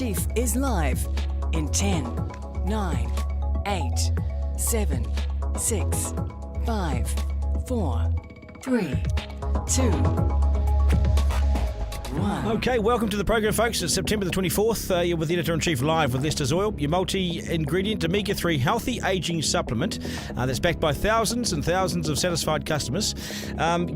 Chief is live in 10, 9, 8, 7, 6, 5, 4, 3, 2, 1. Okay, welcome to the program, folks. It's September the 24th. You're with Editor-in-Chief Live with Lester's Oil, your multi-ingredient omega-3 healthy aging supplement that's backed by thousands and thousands of satisfied customers.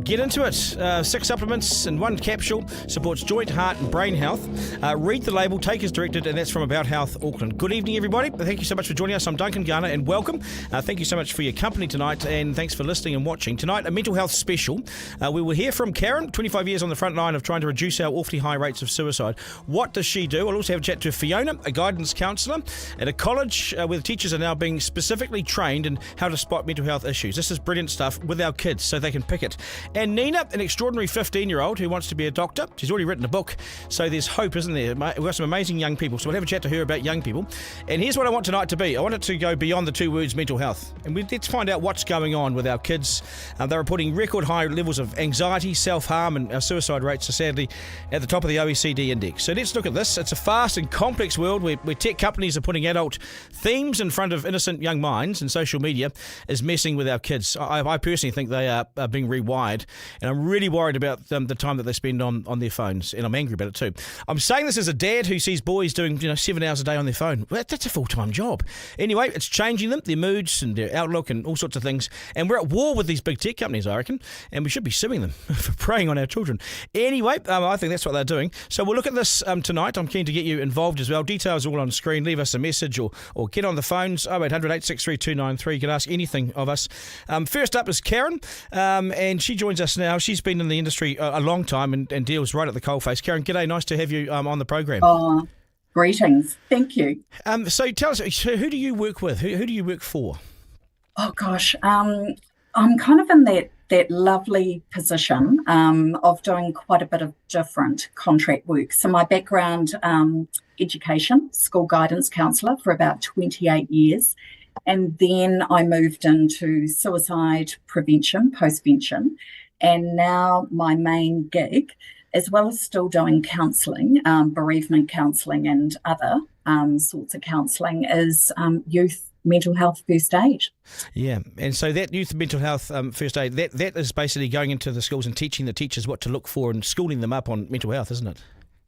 Get into it. 6 supplements in 1 capsule, supports joint, heart and brain health. Read the label, take as directed, and that's from About Health Auckland. Good evening, everybody. Thank you so much for joining us. I'm Duncan, Garner, and welcome. Thank you so much for your company tonight, and thanks for listening and watching. Tonight, a mental health special. We will hear from Karyn, 25 years on the front line of trying to reduce our awfully high rates of suicide. What does she do? We'll also have a chat to Fiona, a guidance counsellor at a college where the teachers are now being specifically trained in how to spot mental health issues. This is brilliant stuff with our kids so they can pick it. And Nina, an extraordinary 15-year-old who wants to be a doctor. She's already written a book, so there's hope, isn't there? We've got some amazing young people, so we'll have a chat to her about young people. And here's what I want tonight to be. I want it to go beyond the 2 words mental health. And let's find out what's going on with our kids. They're reporting record high levels of anxiety, self-harm, and our suicide rates are sadly at the top of the OECD index. So let's look at this. It's a fast and complex world where tech companies are putting adult themes in front of innocent young minds, and social media is messing with our kids. I personally think they are being rewired, and I'm really worried about the time that they spend on their phones, and I'm angry about it too. I'm saying this as a dad who sees boys doing 7 hours a day on their phone. Well, that's a full-time job. Anyway, it's changing them, their moods and their outlook and all sorts of things, and we're at war with these big tech companies, I reckon, and we should be suing them for preying on our children. Anyway, I think that's what they're doing. So we'll look at this tonight. I'm keen to get you involved as well. Details are all on screen. Leave us a message or get on the phones, 0800 863 293. You can ask anything of us. First up is Karyn, and she joins us now. She's been in the industry a long time and deals right at the coalface. Karyn, g'day. Nice to have you on the program. Oh, greetings. Thank you. So tell us, who do you work with? Who do you work for? Oh, gosh. I'm kind of in that lovely position of doing quite a bit of different contract work. So my background, education, school guidance counsellor for about 28 years. And then I moved into suicide prevention, postvention. And now my main gig, as well as still doing counselling, bereavement counselling and other sorts of counselling, is youth mental health first aid. Yeah, and so that youth mental health first aid, that is basically going into the schools and teaching the teachers what to look for and schooling them up on mental health, isn't it?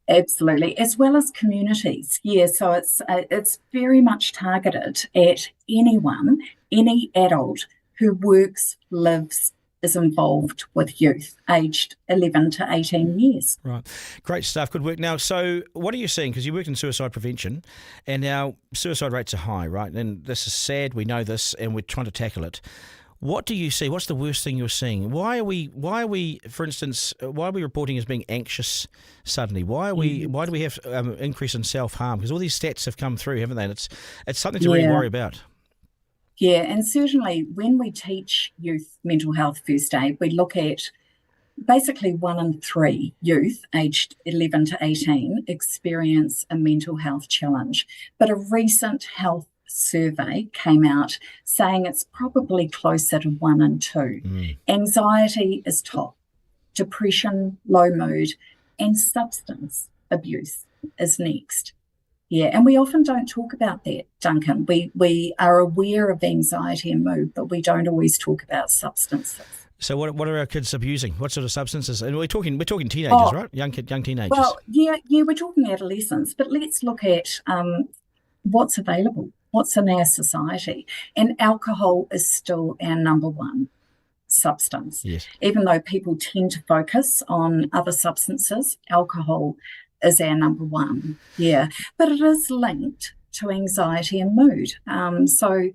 Absolutely, as well as communities. Yeah, so it's very much targeted at anyone, any adult who works, lives, is involved with youth aged 11 to 18 years. Right. Great stuff. Good work. Now, so what are you seeing? Because you work in suicide prevention and now suicide rates are high, right? And this is sad. We know this and we're trying to tackle it. What do you see? What's the worst thing you're seeing? Why are we, for instance, why are we reporting as being anxious suddenly? Why do we have increase in self-harm? Because all these stats have come through, haven't they? And it's something to really worry about. Yeah, and certainly when we teach youth mental health first aid, we look at basically 1 in 3 youth aged 11 to 18 experience a mental health challenge. But a recent health survey came out saying it's probably closer to 1 in 2. Anxiety is top, depression, low mood, and substance abuse is next. Yeah, and we often don't talk about that, Duncan. We are aware of anxiety and mood, but we don't always talk about substances. So what are our kids abusing? What sort of substances? And we're talking teenagers, right? Young teenagers. Well, yeah, we're talking adolescents, but let's look at what's available, what's in our society. And alcohol is still our number one substance. Yes. Even though people tend to focus on other substances, alcohol is our number one, yeah. But it is linked to anxiety and mood. So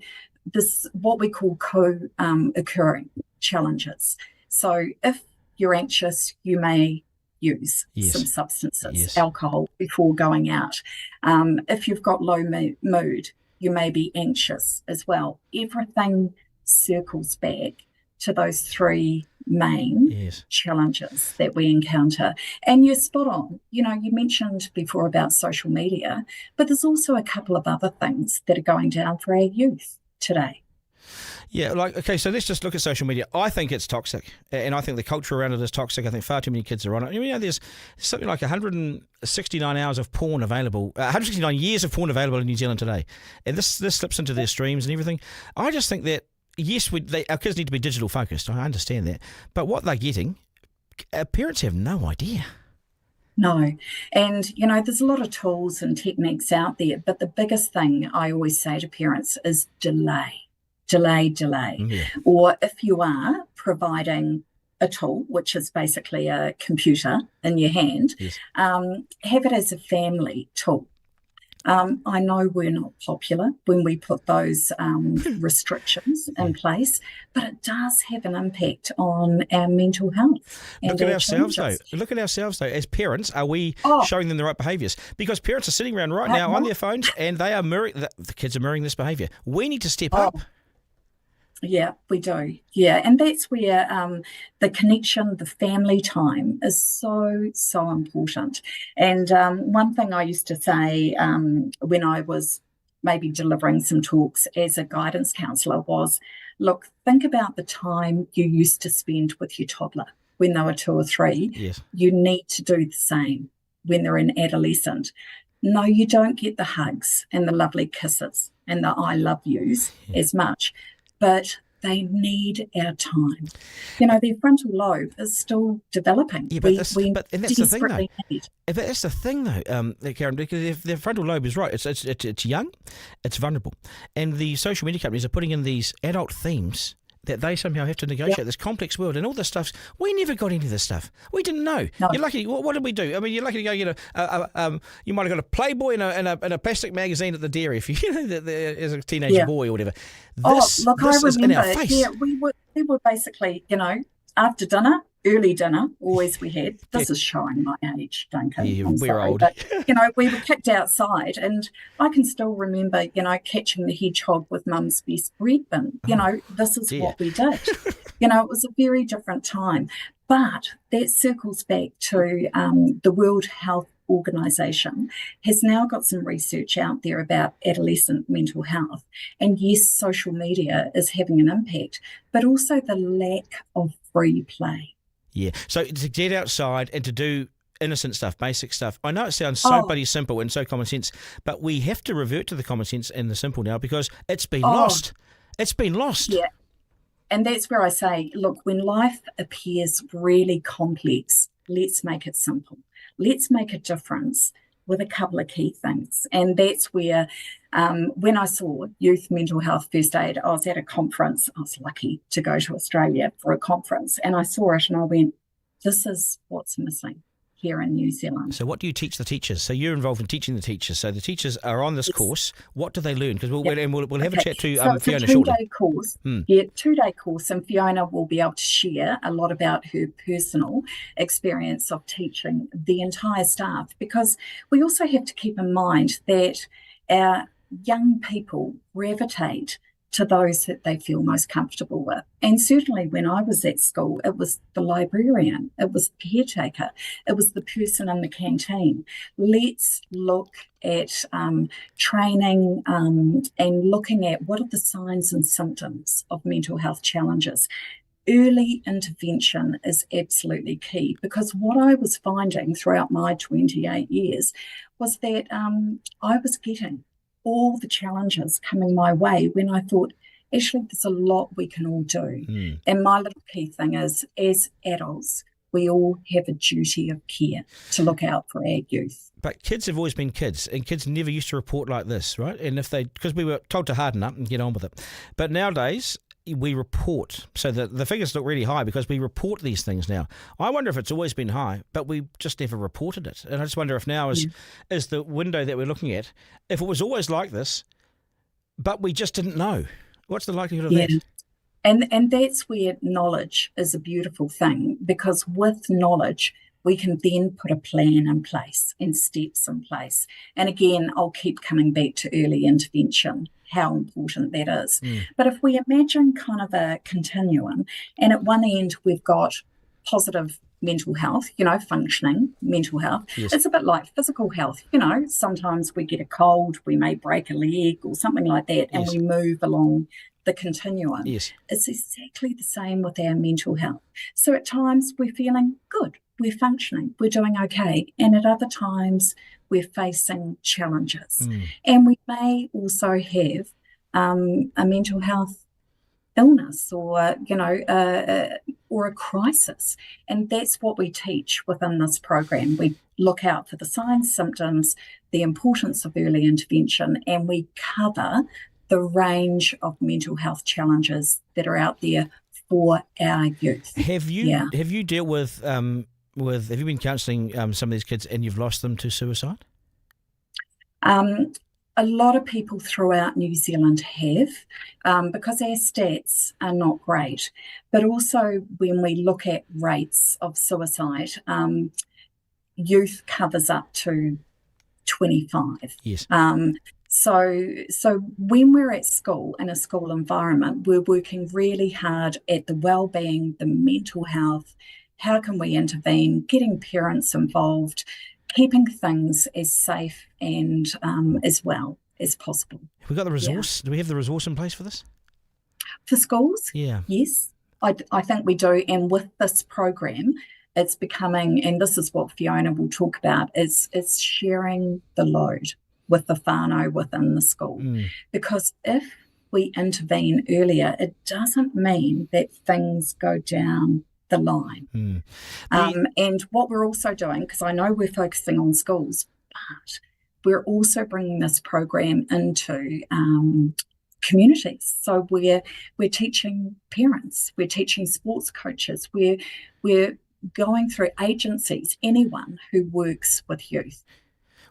this, what we call co-occurring challenges. So if you're anxious, you may use some substances, alcohol, before going out. If you've got low mood, you may be anxious as well. Everything circles back to those 3 main challenges that we encounter. And you're spot on. You mentioned before about social media, but there's also a couple of other things that are going down for our youth today. Yeah, okay, so let's just look at social media. I think it's toxic, and I think the culture around it is toxic. I think far too many kids are on it. There's something like 169 hours of porn available, 169 years of porn available in New Zealand today, and this slips into their streams and everything. I just think that, yes, our kids need to be digital focused. I understand that, but what they're getting, parents have no idea. No. And, there's a lot of tools and techniques out there, but the biggest thing I always say to parents is delay. Yeah. Or if you are providing a tool, which is basically a computer in your hand, yes. Have it as a family tool. I know we're not popular when we put those restrictions in place, but it does have an impact on our mental health. And Look at ourselves, though. As parents, are we showing them the right behaviours? Because parents are sitting around right now on their phones, and they are the kids are mirroring this behaviour. We need to step up. Yeah, we do. Yeah, and that's where the connection, the family time is so, so important. And one thing I used to say when I was maybe delivering some talks as a guidance counsellor was, look, think about the time you used to spend with your toddler when they were 2 or 3. Yes. You need to do the same when they're an adolescent. No, you don't get the hugs and the lovely kisses and the I love yous as much. But they need our time. Their frontal lobe is still developing. Yeah, but that's the thing, though. That's the thing, though, Karyn, because if their frontal lobe is right, it's young, it's vulnerable, and the social media companies are putting in these adult themes that they somehow have to negotiate this complex world and all this stuff. We never got into this stuff. We didn't know. No. You're lucky. What did we do? I mean, you're lucky to go get you might have got a Playboy and a plastic magazine at the dairy if as a teenage boy or whatever. This I remember. is in our face. Yeah, we were basically, after dinner, early dinner, always we had. This is showing my age, Duncan. Yeah, I'm we're sorry, old. But, we were kicked outside, and I can still remember, catching the hedgehog with Mum's best bread bin. This is what we did. It was a very different time. But that circles back to the World Health Organisation has now got some research out there about adolescent mental health. And yes, social media is having an impact, but also the lack of free play. Yeah. So to get outside and to do innocent stuff, basic stuff. I know it sounds so bloody simple and so common sense, but we have to revert to the common sense and the simple now because it's been lost. It's been lost. Yeah. And that's where I say, look, when life appears really complex, let's make it simple. Let's make a difference with a couple of key things. And that's where when I saw youth mental health first aid, I was at a conference. I was lucky to go to Australia for a conference. And I saw it and I went, this is what's missing here in New Zealand. So what do you teach the teachers? So you're involved in teaching the teachers. So the teachers are on this course. What do they learn? Because we'll have a chat to Fiona shortly. It's a 2-day course. Yeah, 2-day course. And Fiona will be able to share a lot about her personal experience of teaching the entire staff. Because we also have to keep in mind that our young people gravitate to those that they feel most comfortable with. And certainly when I was at school, it was the librarian, it was the caretaker, it was the person in the canteen. Let's look at training and looking at what are the signs and symptoms of mental health challenges. Early intervention is absolutely key because what I was finding throughout my 28 years was that I was getting all the challenges coming my way when I thought, actually, there's a lot we can all do. And my little key thing is, as adults, we all have a duty of care to look out for our youth. But kids have always been kids, and kids never used to report like this, right? And because we were told to harden up and get on with it. But nowadays, we report. So the figures look really high because we report these things now. I wonder if it's always been high, but we just never reported it. And I just wonder if now is the window that we're looking at, if it was always like this, but we just didn't know. What's the likelihood of that? And that's where knowledge is a beautiful thing, because with knowledge, we can then put a plan in place and steps in place. And again, I'll keep coming back to early intervention, how important that is. But if we imagine kind of a continuum, and at one end we've got positive mental health, functioning mental health. Yes. It's a bit like physical health. Sometimes we get a cold, we may break a leg or something like that, and Yes. we move along the continuum. Yes. It's exactly the same with our mental health. So at times we're feeling good, we're functioning, we're doing okay, and at other times we're facing challenges. And we may also have a mental health illness or a crisis, and that's what we teach within this program. We look out for the signs, symptoms, the importance of early intervention, and we cover the range of mental health challenges that are out there for our youth. Have you dealt with have you been counselling some of these kids and you've lost them to suicide? A lot of people throughout New Zealand have, because our stats are not great. But also when we look at rates of suicide, youth covers up to 25. Yes. So when we're at school, in a school environment, we're working really hard at the well-being, the mental health. How can we intervene? Getting parents involved, keeping things as safe and as well as possible. Have we got the resource? Yeah. Do we have the resource in place for this? For schools? Yeah. Yes, I think we do. And with this program, it's becoming, and this is what Fiona will talk about, it's sharing the load with the whānau within the school. Because if we intervene earlier, it doesn't mean that things go down the line. And what we're also doing, because I know we're focusing on schools, but we're also bringing this program into communities. So we're teaching parents, we're teaching sports coaches, we're going through agencies, anyone who works with youth.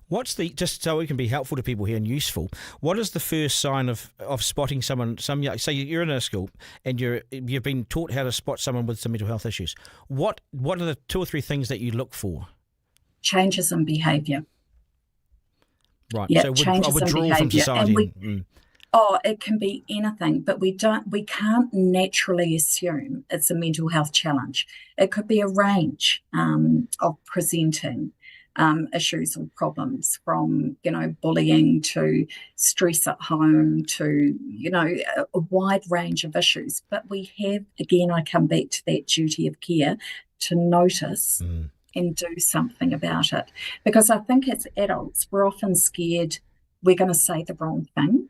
What's just so it can be helpful to people here and useful, what is the first sign of spotting someone, say you're in a school and you've been taught how to spot someone with some mental health issues. What are the 2 or 3 things that you look for? Changes in behaviour. Right. Yeah, so changes withdrawal in from society. It can be anything, but we can't naturally assume it's a mental health challenge. It could be a range of presenting issues or problems, from bullying to stress at home to a wide range of issues. But we have, again, I come back to that duty of care to notice and do something about it, because I think as adults we're often scared we're going to say the wrong thing,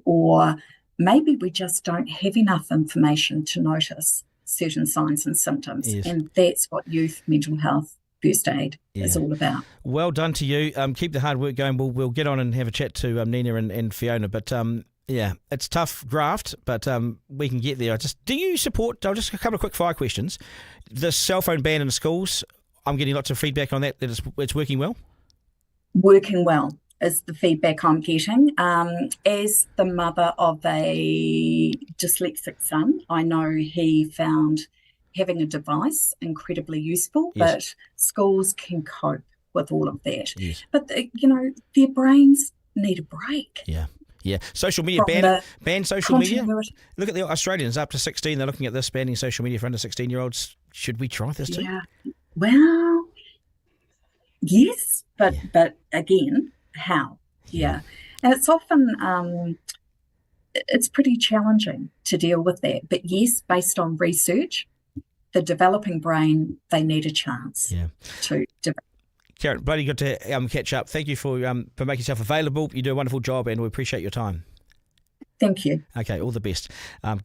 or maybe we just don't have enough information to notice certain signs and symptoms. Yes. And that's what youth mental health first aid is all about. Well done to you. Keep the hard work going. We'll get on and have a chat to Nina and Fiona. But it's tough graft, but we can get there. Do you support? Just a couple of quick fire questions. The cell phone ban in schools. I'm getting lots of feedback on that. That it's working well. Working well is the feedback I'm getting. As the mother of a dyslexic son, I know he found having a device incredibly useful, but schools can cope with all of that. Yes. But, their brains need a break. Yeah. Yeah. Social media, ban social media. Look at the Australians up to 16. They're looking at this, banning social media for under 16-year-olds. Should we try this too? Yeah. Well, yes, but again, how? Yeah. And it's often, it's pretty challenging to deal with that. But yes, based on research, the developing brain, they need a chance to develop. Karyn, bloody good to catch up. Thank you for making yourself available. You do a wonderful job and we appreciate your time. Thank you. Okay, all the best.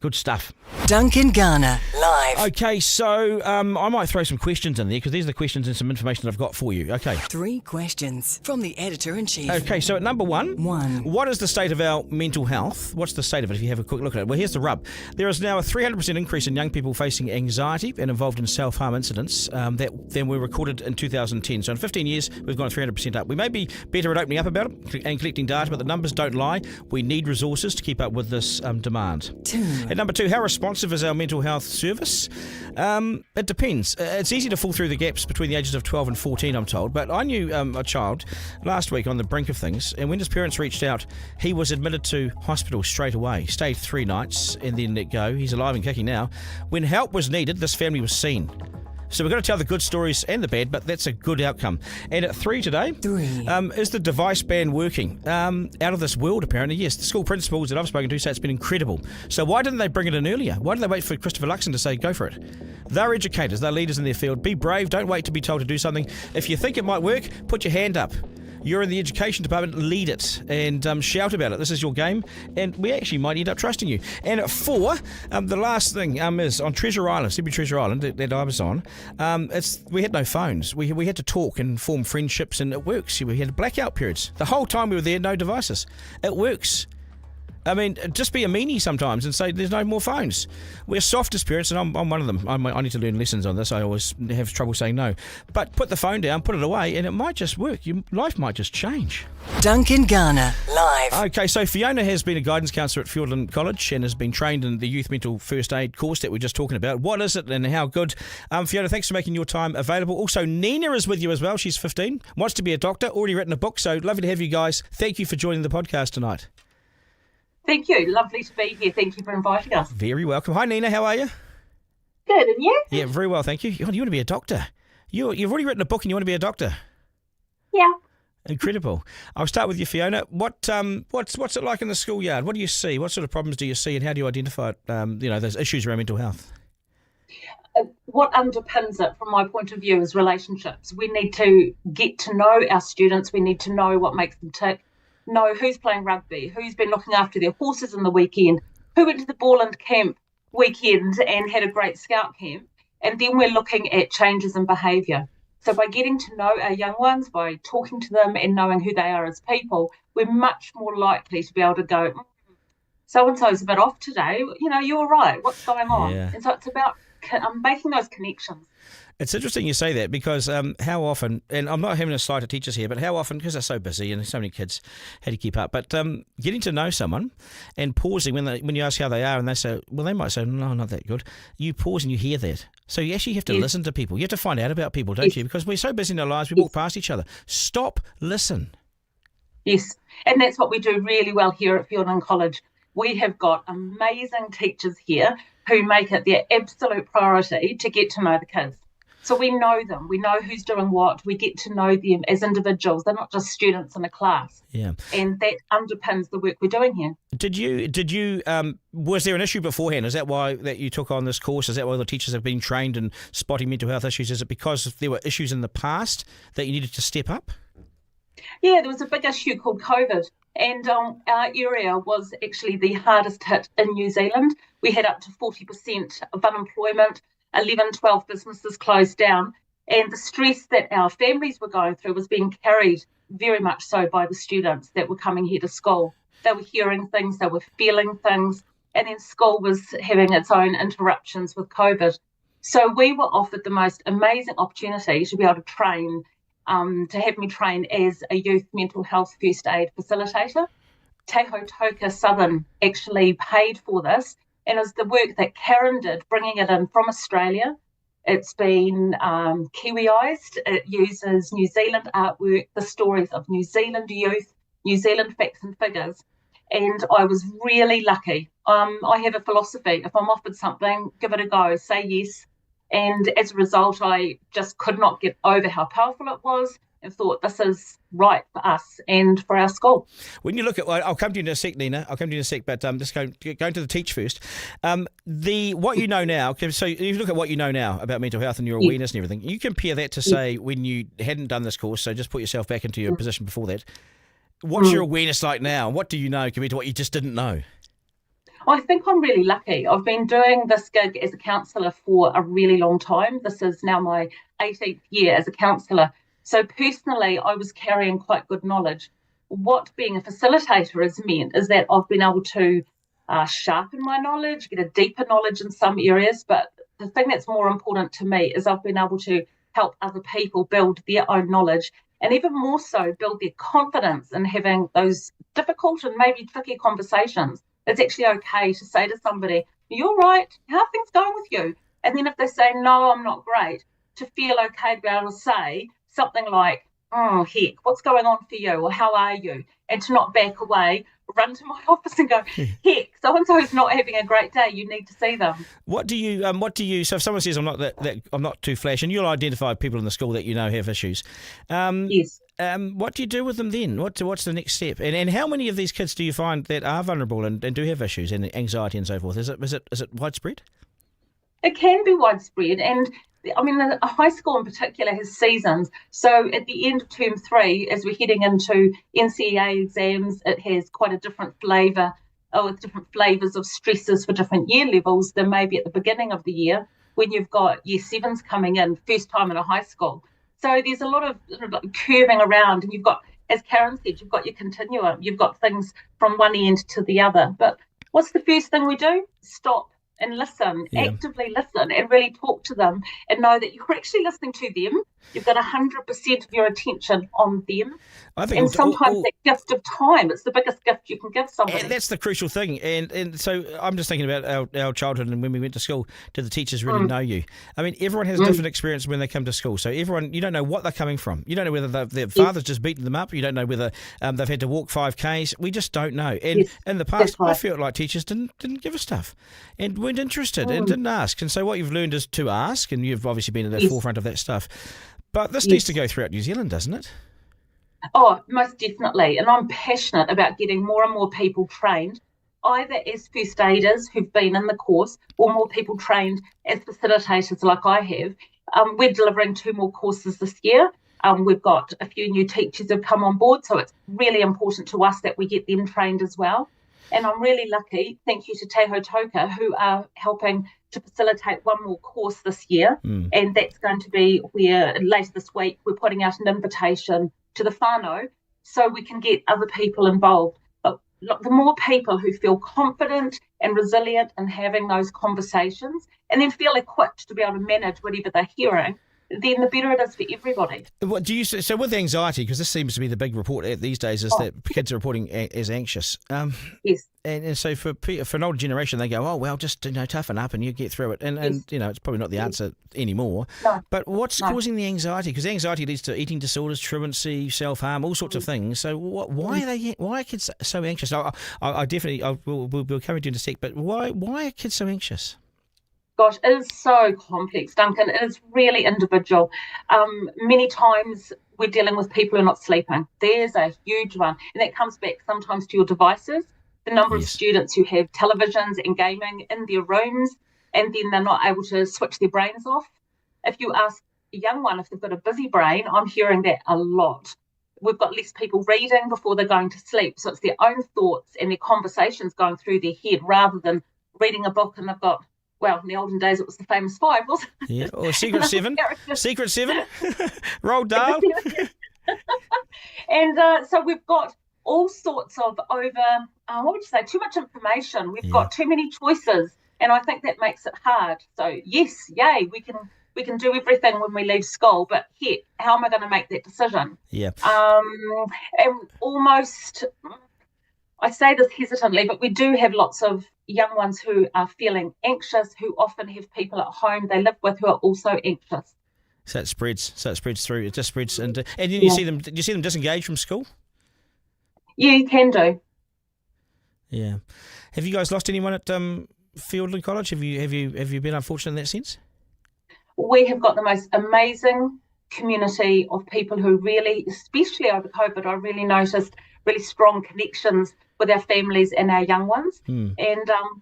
Good stuff. Duncan, Garner, live. Okay, so I might throw some questions in there because these are the questions and some information that I've got for you. Okay. 3 questions from the Editor-in-Chief. Okay, so at number 1, what is the state of our mental health? What's the state of it if you have a quick look at it? Well, here's the rub. There is now a 300% increase in young people facing anxiety and involved in self-harm incidents than were recorded in 2010. So in 15 years, we've gone 300% up. We may be better at opening up about it and collecting data, but the numbers don't lie. We need resources to keep up with this demand. 2. At number 2, how responsive is our mental health service? It depends. It's easy to fall through the gaps between the ages of 12 and 14, I'm told, but I knew a child last week on the brink of things, and when his parents reached out, he was admitted to hospital straight away, stayed 3 nights and then let go. He's alive and kicking now. When help was needed, this family was seen. So we're going to tell the good stories and the bad, but that's a good outcome. And at 3 today, 3. Is the device ban working? Out of this world, apparently. Yes, the school principals that I've spoken to say it's been incredible. So why didn't they bring it in earlier? Why did they wait for Christopher Luxon to say, go for it? They're educators. They're leaders in their field. Be brave. Don't wait to be told to do something. If you think it might work, put your hand up. You're in the education department, lead it and shout about it. This is your game, and we actually might end up trusting you. And at 4, the last thing is on Treasure Island, Sydney Treasure Island that I was on. We had no phones. We had to talk and form friendships, and it works. We had blackout periods. The whole time we were there, no devices. It works. I mean, just be a meanie sometimes and say there's no more phones. We're soft as parents, and I'm one of them. I need to learn lessons on this. I always have trouble saying no. But put the phone down, put it away, and it might just work. Your life might just change. Duncan, Garner, live. Okay, so Fiona has been a guidance counsellor at Fiona College and has been trained in the youth mental first aid course that we're just talking about. What is it and how good? Fiona, thanks for making your time available. Also, Nina is with you as well. She's 15, wants to be a doctor, already written a book. So lovely to have you guys. Thank you for joining the podcast tonight. Thank you. Lovely to be here. Thank you for inviting us. Very welcome. Hi, Nina. How are you? Good. And you? Yeah, very well, thank you. You want to be a doctor? You've already written a book and you want to be a doctor? Yeah. Incredible. I'll start with you, Fiona. What's it like in the schoolyard? What do you see? What sort of problems do you see, and how do you identify it, those issues around mental health? What underpins it, from my point of view, is relationships. We need to get to know our students. We need to know what makes them tick. Know who's playing rugby, who's been looking after their horses in the weekend, who went to the Borland camp weekend and had a great scout camp. And then we're looking at changes in behaviour. So by getting to know our young ones, by talking to them and knowing who they are as people, we're much more likely to be able to go, so-and-so's a bit off today. You're right. What's going on? Yeah. And so it's about making those connections. It's interesting you say that because how often, and I'm not having a slight at teachers here, but how often, because they're so busy and there's so many kids, how do you keep up? But getting to know someone and pausing when you ask how they are and they say, well, they might say, no, not that good. You pause and you hear that. So you actually have to listen to people. You have to find out about people, don't you? Because we're so busy in our lives, we walk past each other. Stop, listen. Yes, and that's what we do really well here at Fiona College. We have got amazing teachers here who make it their absolute priority to get to know the kids. So we know them. We know who's doing what. We get to know them as individuals. They're not just students in a class. Yeah. And that underpins the work we're doing here. Did you? Was there an issue beforehand? Is that why that you took on this course? Is that why the teachers have been trained in spotting mental health issues? Is it because there were issues in the past that you needed to step up? Yeah, there was a big issue called COVID. And our area was actually the hardest hit in New Zealand. We had up to 40% of unemployment. 11, 12 businesses closed down, and the stress that our families were going through was being carried very much so by the students that were coming here to school. They were hearing things, they were feeling things, and then school was having its own interruptions with COVID. So we were offered the most amazing opportunity to be able to train, to have me train as a youth mental health first aid facilitator. Te Toka Southern actually paid for this. And it was the work that Karyn did, bringing it in from Australia. It's been Kiwiized. It uses New Zealand artwork, the stories of New Zealand youth, New Zealand facts and figures. And I was really lucky. I have a philosophy. If I'm offered something, give it a go, say yes. And as a result, I just could not get over how powerful it was and thought this is right for us and for our school. When you look at, I'll come to you in a sec, Nina. I'll come to you in a sec, but just going to the teach first. What you know now. So you look at what you know now about mental health and your awareness and everything. You compare that to say when you hadn't done this course. So just put yourself back into your position before that. What's your awareness like now? What do you know compared to what you just didn't know? I think I'm really lucky. I've been doing this gig as a counsellor for a really long time. This is now my 18th year as a counsellor. So personally, I was carrying quite good knowledge. What being a facilitator has meant is that I've been able to sharpen my knowledge, get a deeper knowledge in some areas. But the thing that's more important to me is I've been able to help other people build their own knowledge and even more so build their confidence in having those difficult and maybe tricky conversations. It's actually okay to say to somebody, you're right, how are things going with you? And then if they say, no, I'm not great, to feel okay to be able to say something like, oh, heck, what's going on for you? Or how are you? And to not back away run to my office and go, heck, so-and-so is not having a great day, you need to see them. What do you, so if someone says I'm not too flash, and you'll identify people in the school that you know have issues. Yes. What do you do with them then? What's the next step? And how many of these kids do you find that are vulnerable and do have issues and anxiety and so forth? Is it widespread? It can be widespread, and I mean, a high school in particular has seasons. So at the end of term 3, as we're heading into NCEA exams, it has quite a different flavour, with different flavours of stresses for different year levels than maybe at the beginning of the year when you've got year 7s coming in, first time in a high school. So there's a lot of curving around, and you've got, as Karyn said, you've got your continuum. You've got things from one end to the other. But what's the first thing we do? Stop and listen, actively listen, and really talk to them and know that you're actually listening to them. You've got 100% of your attention on them. I think, and sometimes that gift of time, it's the biggest gift you can give somebody. And that's the crucial thing. And so I'm just thinking about our childhood and when we went to school, did the teachers really know you? I mean, everyone has a different experience when they come to school. So everyone, you don't know what they're coming from. You don't know whether their father's just beaten them up. You don't know whether they've had to walk 5Ks. We just don't know. And in the past, I felt like teachers didn't give a stuff and weren't interested and didn't ask. And so what you've learned is to ask, and you've obviously been at the forefront of that stuff. But this needs to go throughout New Zealand, doesn't it? Oh, most definitely. And I'm passionate about getting more and more people trained, either as first aiders who've been in the course or more people trained as facilitators like I have. We're delivering 2 more courses this year. We've got a few new teachers who've come on board, so it's really important to us that we get them trained as well. And I'm really lucky, thank you to Te Ho Toka, who are helping to facilitate 1 more course this year. And that's going to be where later this week we're putting out an invitation to the whānau so we can get other people involved. But look, the more people who feel confident and resilient in having those conversations and then feel equipped to be able to manage whatever they're hearing, then the better it is for everybody. What do you so with anxiety, because this seems to be the big report these days, is that kids are reporting as anxious. Yes. And so for an older generation, they go, oh well, just toughen up and you get through it. And it's probably not the answer anymore. No. But what's causing the anxiety? Because anxiety leads to eating disorders, truancy, self-harm, all sorts of things. So why are kids so anxious? I definitely we'll come into in a sec. But why are kids so anxious? Gosh, it is so complex, Duncan. It is really individual. Many times we're dealing with people who are not sleeping. There's a huge one. And that comes back sometimes to your devices, the number of students who have televisions and gaming in their rooms, and then they're not able to switch their brains off. If you ask a young one if they've got a busy brain, I'm hearing that a lot. We've got less people reading before they're going to sleep. So it's their own thoughts and their conversations going through their head rather than reading a book and they've got, well, in the olden days, it was the famous 5, wasn't it? Yeah, or Secret 7. Secret 7. Roald Dahl. And so we've got all sorts of too much information. We've got too many choices, and I think that makes it hard. So, yes, yay, we can do everything when we leave school, but how am I going to make that decision? Yeah. And almost, I say this hesitantly, but we do have lots of young ones who are feeling anxious, who often have people at home they live with who are also anxious. So it spreads through. It just spreads, and then you see them. Do you see them disengage from school? Yeah, you can do. Yeah. Have you guys lost anyone at Fiordland College? Have you been unfortunate in that sense? We have got the most amazing community of people who really, especially over COVID, I really noticed really strong connections with our families and our young ones, and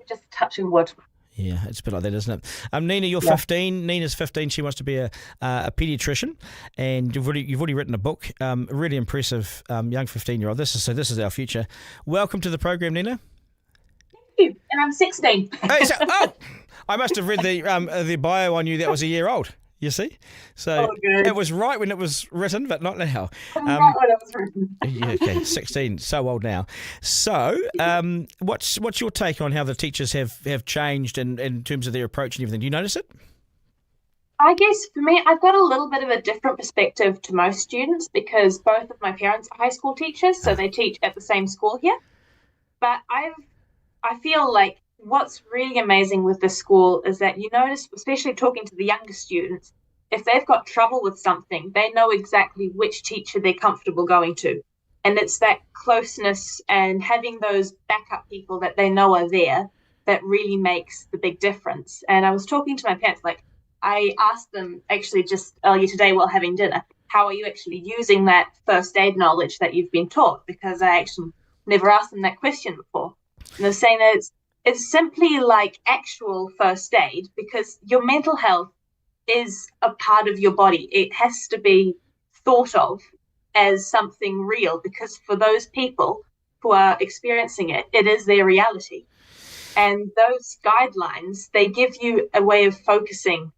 just touching wood. Yeah, it's a bit like that, isn't it? Nina, you're 15. Nina's 15. She wants to be a paediatrician, and you've already written a book. Really impressive young 15-year-old. This is our future. Welcome to the program, Nina. Thank you. And I'm 16. I must have read the bio on you that was a year old. You see? So it was right when it was written, but not now. Right when it was written. Yeah, okay, 16, so old now. So what's your take on how the teachers have changed in terms of their approach and everything? Do you notice it? I guess for me, I've got a little bit of a different perspective to most students because both of my parents are high school teachers, so they teach at the same school here. But I feel like what's really amazing with this school is that you notice, especially talking to the younger students, if they've got trouble with something, they know exactly which teacher they're comfortable going to. And it's that closeness and having those backup people that they know are there that really makes the big difference. And I was talking to my parents, like I asked them actually just earlier today while having dinner, how are you actually using that first aid knowledge that you've been taught? Because I actually never asked them that question before. And they're saying that it's simply like actual first aid, because your mental health is a part of your body. It has to be thought of as something real, because for those people who are experiencing it, it is their reality. And those guidelines, they give you a way of focusing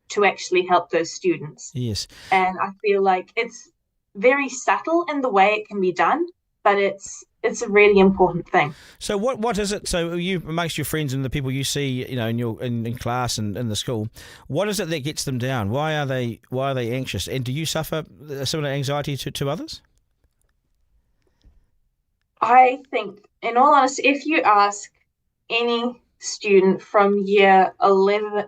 to actually help those students. Yes. And I feel like it's very subtle in the way it can be done, but it's a really important thing. So what is it? So you, amongst your friends and the people you see, in class and in the school, what is it that gets them down? Why are they anxious? And do you suffer similar anxiety to others? I think, in all honesty, if you ask any student from year 11,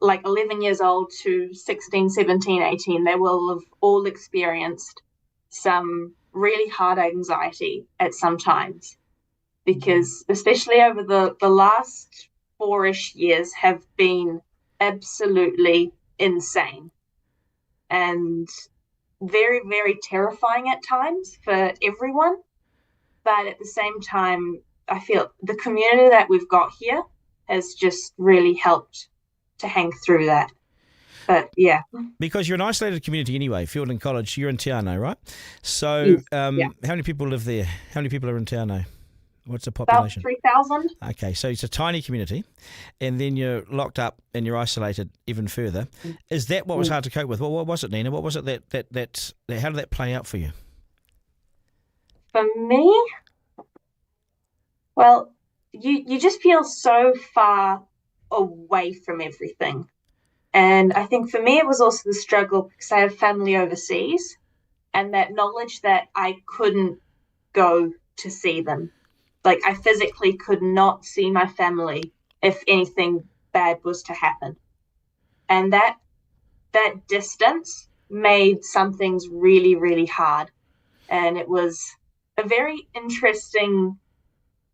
like 11 years old to 16, 17, 18, they will have all experienced some really hard anxiety at some times, because especially over the last 4-ish years have been absolutely insane and very, very terrifying at times for everyone. But at the same time, I feel the community that we've got here has just really helped to hang through that. But yeah. Because you're an isolated community anyway, Fiona College, you're in Te Anau, right? So How many people live there? How many people are in Te Anau? What's the population? About 3,000. Okay, so it's a tiny community, and then you're locked up and you're isolated even further. Is that what was hard to cope with? Well, what was it, Nina? What was it that how did that play out for you? For me, well, you just feel so far away from everything. And I think for me, it was also the struggle because I have family overseas, and that knowledge that I couldn't go to see them. Like I physically could not see my family if anything bad was to happen. And that distance made some things really, really hard. And it was a very interesting,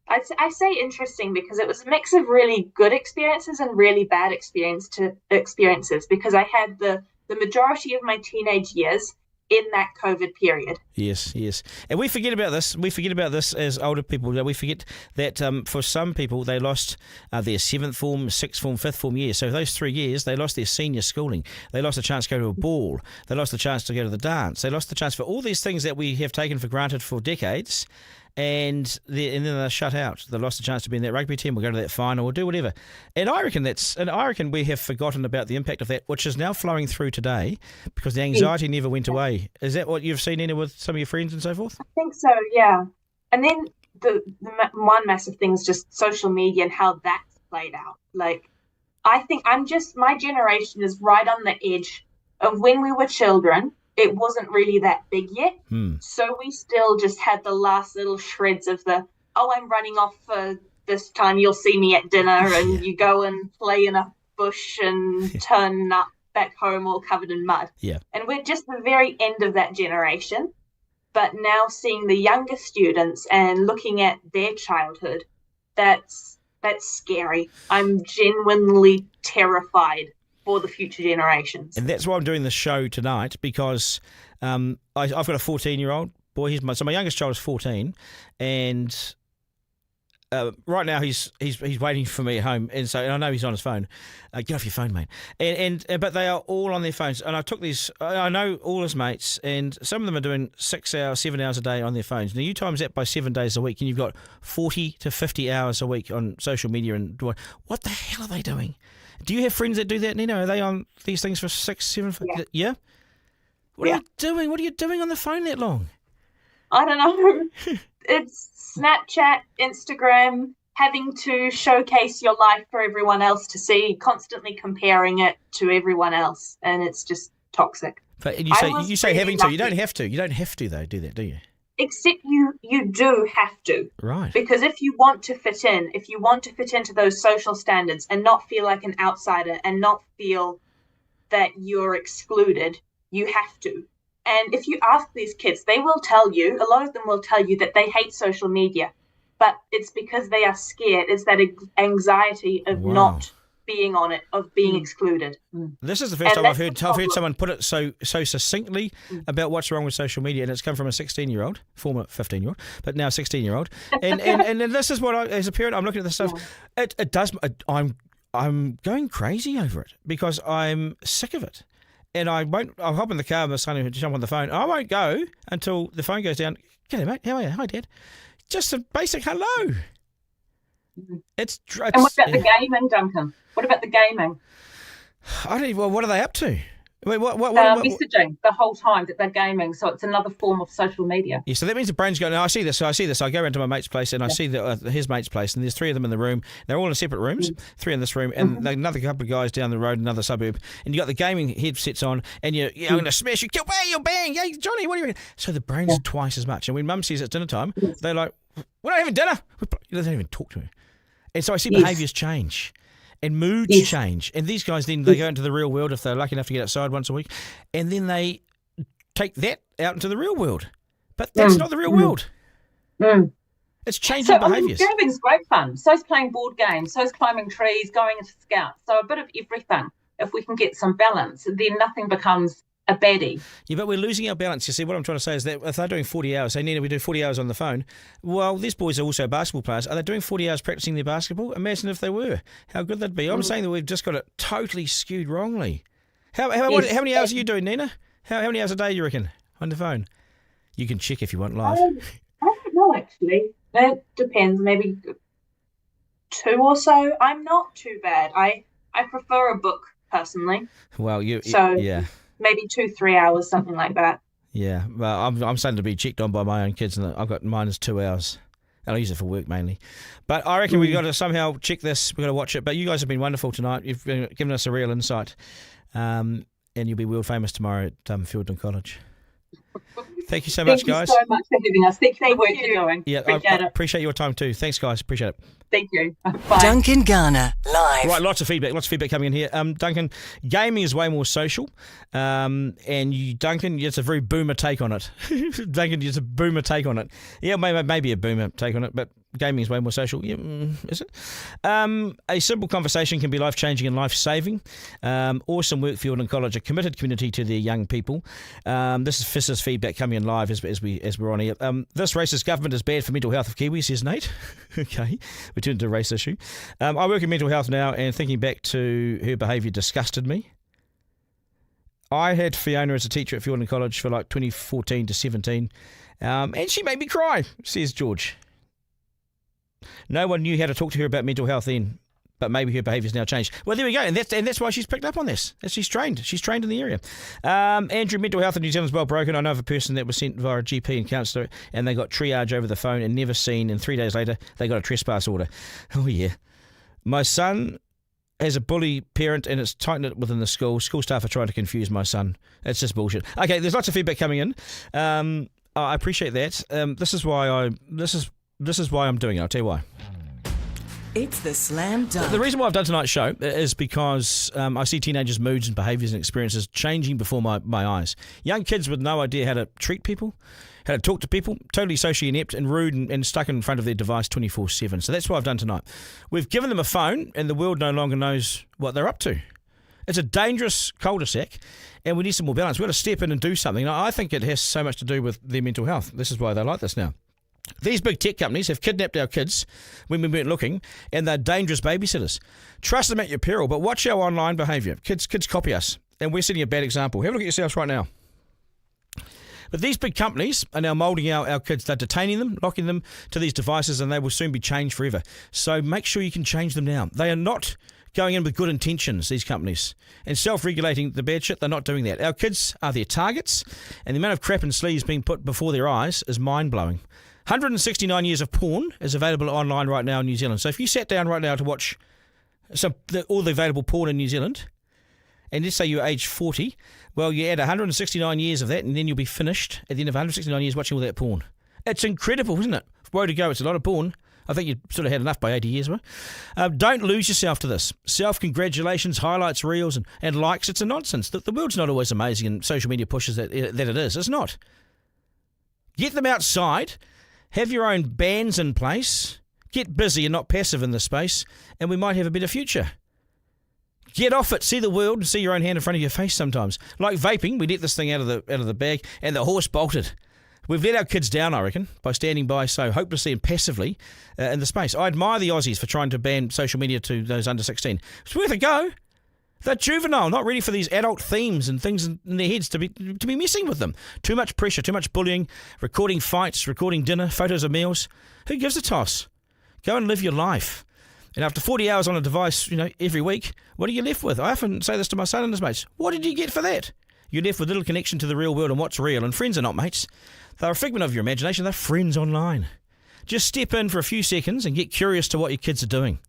I say interesting because it was a mix of really good experiences and really bad experiences, because I had the majority of my teenage years in that COVID period. Yes. And we forget about this. We forget about this as older people. We forget that for some people, they lost their 7th form, 6th form, 5th form year. So those 3 years, they lost their senior schooling. They lost the chance to go to a ball. They lost the chance to go to the dance. They lost the chance for all these things that we have taken for granted for decades. And then they're shut out. They lost the chance to be in that rugby team, or go to that final, or do whatever. And I reckon we have forgotten about the impact of that, which is now flowing through today, because the anxiety never went away. Is that what you've seen, Nina, with some of your friends and so forth? I think so, yeah. And then the one massive thing is just social media and how that's played out. Like, I think my generation is right on the edge of when we were children. It wasn't really that big yet. So we still just had the last little shreds of I'm running off for this time, you'll see me at dinner, and you go and play in a bush and turn up back home all covered in mud. Yeah. And we're just the very end of that generation. But now seeing the younger students and looking at their childhood, that's scary. I'm genuinely terrified for the future generations. And that's why I'm doing the show tonight, because I've got a 14-year-old boy. So my youngest child is 14, and right now he's waiting for me at home, and I know he's on his phone. Get off your phone, mate. And but they are all on their phones. And I know all his mates, and some of them are doing 6 hours, 7 hours a day on their phones. Now you times that by 7 days a week, and you've got 40 to 50 hours a week on social media. And what the hell are they doing? Do you have friends that do that, Nina? Are they on these things for 6, 7? Yeah? What are you doing? What are you doing on the phone that long? I don't know. It's Snapchat, Instagram, having to showcase your life for everyone else to see, constantly comparing it to everyone else, and it's just toxic. But you say having to. You don't have to. You don't have to, though, do that, do you? Except you do have to. Right. Because if you want to fit into those social standards and not feel like an outsider and not feel that you're excluded, you have to. And if you ask these kids, they will tell you, a lot of them will tell you that they hate social media, but it's because they are scared. It's that anxiety of not being on it, of being excluded. This is the first time I've heard someone put it so succinctly about what's wrong with social media, and it's come from a 16-year-old, former 15-year-old, but now 16-year-old. And this is what as a parent, I'm looking at this stuff. It does. I'm going crazy over it because I'm sick of it. And I'll hop in the car with my son and jump on the phone. I won't go until the phone goes down. G'day, mate. How are you? Hi, Dad. Just a basic hello. And what about the gaming, Duncan? What about the gaming? I don't even. Well, what are they up to? Wait, what, messaging the whole time that they're gaming, so it's another form of social media. Yeah, so that means the brain's going, I see this. I go around to my mate's place and I see his mate's place, and there's three of them in the room. They're all in separate rooms, three in this room, and another couple of guys down the road, another suburb, and you got the gaming headsets on, and you're going to smash, you kill, hey, you bang, hey, Johnny, what are you doing? So the brain's twice as much. And when Mum says it's dinner time, they're like, we're not having dinner. They don't even talk to me. And so I see behaviours change. And moods change. And these guys then, they go into the real world if they're lucky enough to get outside once a week. And then they take that out into the real world. But that's not the real world. It's changing behaviours. Gaming's great fun. So's playing board games. So's climbing trees, going into scouts. So a bit of everything. If we can get some balance, then nothing becomes a baddie. Yeah, but we're losing our balance. You see, what I'm trying to say is that if they're doing 40 hours, say, Nina, we do 40 hours on the phone. Well, these boys are also basketball players. Are they doing 40 hours practicing their basketball? Imagine if they were. How good that'd be. I'm saying that we've just got it totally skewed wrongly. How many hours are you doing, Nina? How many hours a day do you reckon on the phone? You can check if you want live. I don't know, actually. It depends. Maybe 2 or so. I'm not too bad. I prefer a book, personally. Well, yeah. Maybe 2-3 hours, something like that. Yeah, well, I'm starting to be checked on by my own kids, and I've got mine is 2 hours. And I use it for work mainly. But I reckon we've got to somehow check this. We've got to watch it. But you guys have been wonderful tonight. You've given us a real insight. And you'll be world famous tomorrow at Fielden College. Thank you so much, guys. Thank you so much for having us. Thank you for the work you're doing. Yeah, I appreciate your time too. Thanks, guys. Appreciate it. Thank you. Bye. Duncan Garner, live. Right, lots of feedback coming in here. Duncan, gaming is way more social. And Duncan, it's a very boomer take on it. Duncan, it's a boomer take on it. Yeah, maybe a boomer take on it, but gaming is way more social. Yeah, is it? A simple conversation can be life-changing and life-saving. Awesome work, Fielden College, a committed community to their young people. This is FIS's feedback coming in live as we're on here. This racist government is bad for mental health of Kiwis, says Nate. Okay, we turned to a race issue. I work in mental health now, and thinking back to her behaviour disgusted me. I had Fiona as a teacher at Fielden College for like 2014 to 17, and she made me cry, says George. No one knew how to talk to her about mental health then, but maybe her behaviour's now changed. Well, there we go, and that's why she's picked up on this. She's trained. She's trained in the area. Andrew, mental health in New Zealand's well broken. I know of a person that was sent via a GP and counsellor, and they got triage over the phone and never seen, and 3 days later, they got a trespass order. Oh, yeah. My son has a bully parent, and it's tight-knit within the school. School staff are trying to confuse my son. It's just bullshit. Okay, there's lots of feedback coming in. I appreciate that. This is why I'm doing it. I'll tell you why. It's the slam dunk. The reason why I've done tonight's show is because I see teenagers' moods and behaviours and experiences changing before my eyes. Young kids with no idea how to treat people, how to talk to people, totally socially inept and rude and stuck in front of their device 24/7. So that's what I've done tonight. We've given them a phone, and the world no longer knows what they're up to. It's a dangerous cul-de-sac, and we need some more balance. We've got to step in and do something. And I think it has so much to do with their mental health. This is why they're like this now. These big tech companies have kidnapped our kids when we weren't looking, and they're dangerous babysitters. Trust them at your peril, but watch our online behaviour. Kids copy us, and we're setting a bad example. Have a look at yourselves right now. But these big companies are now moulding our kids. They're detaining them, locking them to these devices, and they will soon be changed forever. So make sure you can change them now. They are not going in with good intentions, these companies, and self-regulating the bad shit. They're not doing that. Our kids are their targets, and the amount of crap and sleaze being put before their eyes is mind-blowing. 169 years of porn is available online right now in New Zealand. So if you sat down right now to watch all the available porn in New Zealand, and let's say you're age 40, well, you add 169 years of that, and then you'll be finished at the end of 169 years watching all that porn. It's incredible, isn't it? Where to go? It's a lot of porn. I think you sort of had enough by 80 years ago. Don't lose yourself to this. Self-congratulations, highlights, reels, and likes. It's a nonsense. The world's not always amazing and social media pushes that it is. It's not. Get them outside. Have your own bands in place. Get busy and not passive in this space, and we might have a better future. Get off it. See the world and see your own hand in front of your face sometimes. Like vaping, we let this thing out of the bag, and the horse bolted. We've let our kids down, I reckon, by standing by so hopelessly and passively in the space. I admire the Aussies for trying to ban social media to those under 16. It's worth a go. They're juvenile, not ready for these adult themes and things in their heads to be messing with them. Too much pressure, too much bullying, recording fights, recording dinner, photos of meals. Who gives a toss? Go and live your life. And after 40 hours on a device, every week, what are you left with? I often say this to my son and his mates. What did you get for that? You're left with little connection to the real world and what's real. And friends are not mates. They're a figment of your imagination. They're friends online. Just step in for a few seconds and get curious to what your kids are doing.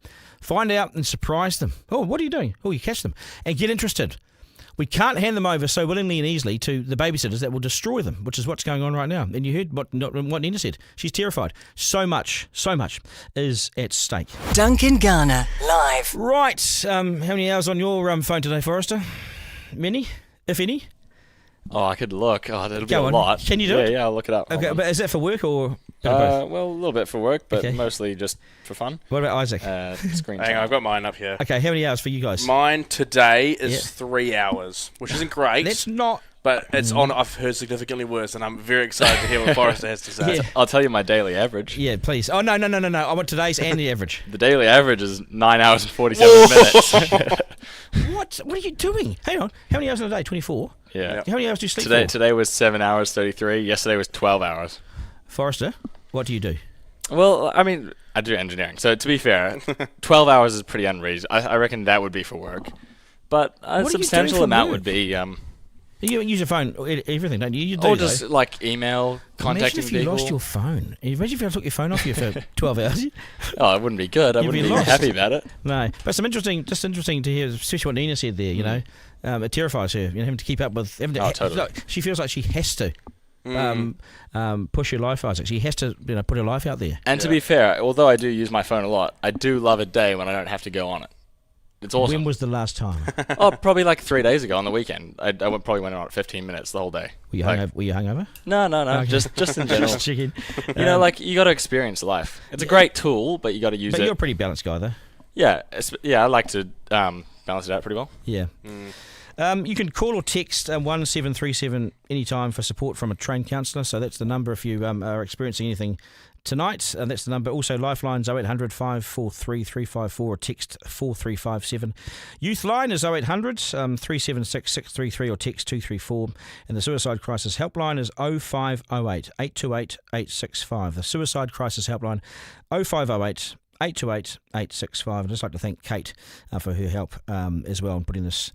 Find out and surprise them. Oh, what are you doing? Oh, you catch them. And get interested. We can't hand them over so willingly and easily to the babysitters that will destroy them, which is what's going on right now. And you heard what Nina said. She's terrified. So much is at stake. Duncan Garner, live. Right. How many hours on your phone today, Forrester? Many, if any? Oh, I could look. Oh, that'll be Go a on. lot. Can you do it? Yeah, I'll look it up. Okay, but is that for work or? Well, a little bit for work, but Okay. mostly just for fun. What about Isaac? Screen Hang on, time. I've got mine up here. Okay, how many hours for you guys? Mine today is Yeah. 3 hours, which isn't great, That's not. but it's on. I've heard significantly worse, and I'm very excited to hear what Forrester has to say. Yeah. I'll tell you my daily average. Yeah, please. Oh, no. I want today's and the average. The daily average is 9 hours and 47 minutes. What are you doing? Hang on. How many hours in a day? 24? Yeah. How many hours do you sleep Today for? today was 7 hours 33. Yesterday was 12 hours. Forrester, what do you do? Well, I mean, I do engineering. So to be fair, 12 hours is pretty unreasonable. I reckon that would be for work. But a What are you doing substantial for amount work? would be... You use your phone, everything, don't you? You do, or though. just like email, contacting Imagine if you people. lost your phone. Imagine if I took your phone off you for 12 hours. Oh, it wouldn't be good. I You'd wouldn't be be lost. happy about it. No, but interesting to hear, especially what Nina said there. It terrifies her. Having to keep up with. Totally. Look, she feels like she has to push her life, Isaac. She has to, put her life out there. And to be fair, although I do use my phone a lot, I do love a day when I don't have to go on it. It's awesome. When was the last time? Oh, probably like 3 days ago on the weekend. I probably went on it 15 minutes the whole day. Were you hungover? No. Okay. Just in general. Just checking. You got to experience life. It's a great tool, but you got to use But it. you're a pretty balanced guy, though. Yeah, I like to balance it out pretty well. Yeah. You can call or text 1737 anytime for support from a trained counsellor. So that's the number if you are experiencing anything tonight. And that's the number. Also, Lifelines 0800 543 354 or text 4357. Youth Line is 0800 376 633 or text 234. And the Suicide Crisis Helpline is 0508 828 865. The Suicide Crisis Helpline 0508 828 865. I'd just like to thank Kate for her help as well in putting this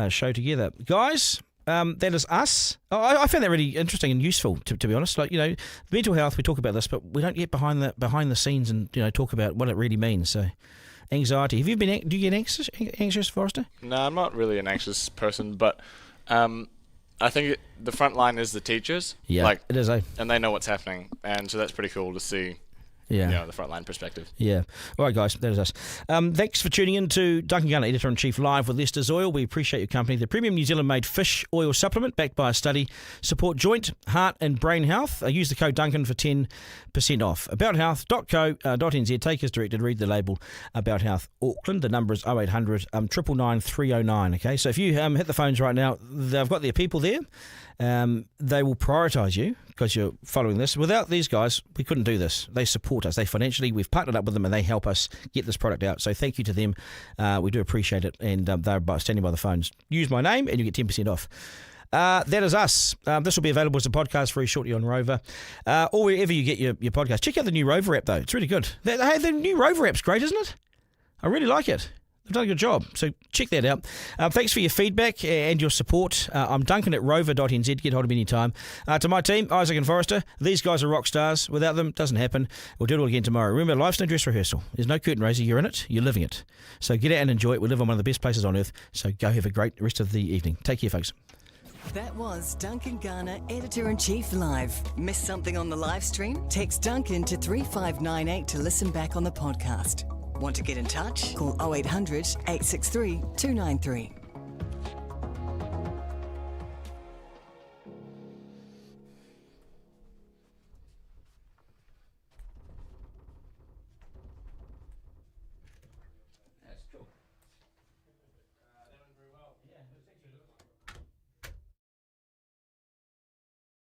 show together. Guys, that is us. I found that really interesting and useful, to be honest. Mental health, we talk about this, but we don't get behind the scenes and talk about what it really means. So, anxiety. Do you get anxious, Forrester? No, I'm not really an anxious person, but I think the front line is the teachers. Yeah, it is, and they know what's happening, and so that's pretty cool to see. Yeah. The frontline perspective. Yeah. All right, guys, that is us. Thanks for tuning in to Duncan Garner, Editor-in-Chief, live with Lester's Oil. We appreciate your company. The premium New Zealand-made fish oil supplement backed by a study. Support joint, heart and brain health. Use the code Duncan for 10% off. Abouthealth.co.nz. Take as directed. Read the label. About Health Auckland. The number is 0800 999 309. Okay, so if you hit the phones right now, they've got their people there. They will prioritise you because you're following this. Without these guys, we couldn't do this. They support us. We've partnered up with them and they help us get this product out. So thank you to them. We do appreciate it. And they're standing by the phones. Use my name and you get 10% off. That is us. This will be available as a podcast very shortly on Rover. Or wherever you get your podcast. Check out the new Rover app, though. It's really good. The new Rover app's great, isn't it? I really like it. They've done a good job, so check that out. Thanks for your feedback and your support. I'm Duncan at rover.nz. Get hold of me anytime. To my team, Isaac and Forrester, these guys are rock stars. Without them, it doesn't happen. We'll do it all again tomorrow. Remember, life's no dress rehearsal. There's no curtain raiser. You're in it. You're living it. So get out and enjoy it. We live on one of the best places on earth. So go have a great rest of the evening. Take care, folks. That was Duncan Garner, Editor-in-Chief Live. Missed something on the live stream? Text Duncan to 3598 to listen back on the podcast. Want to get in touch? Call 0800 863 293.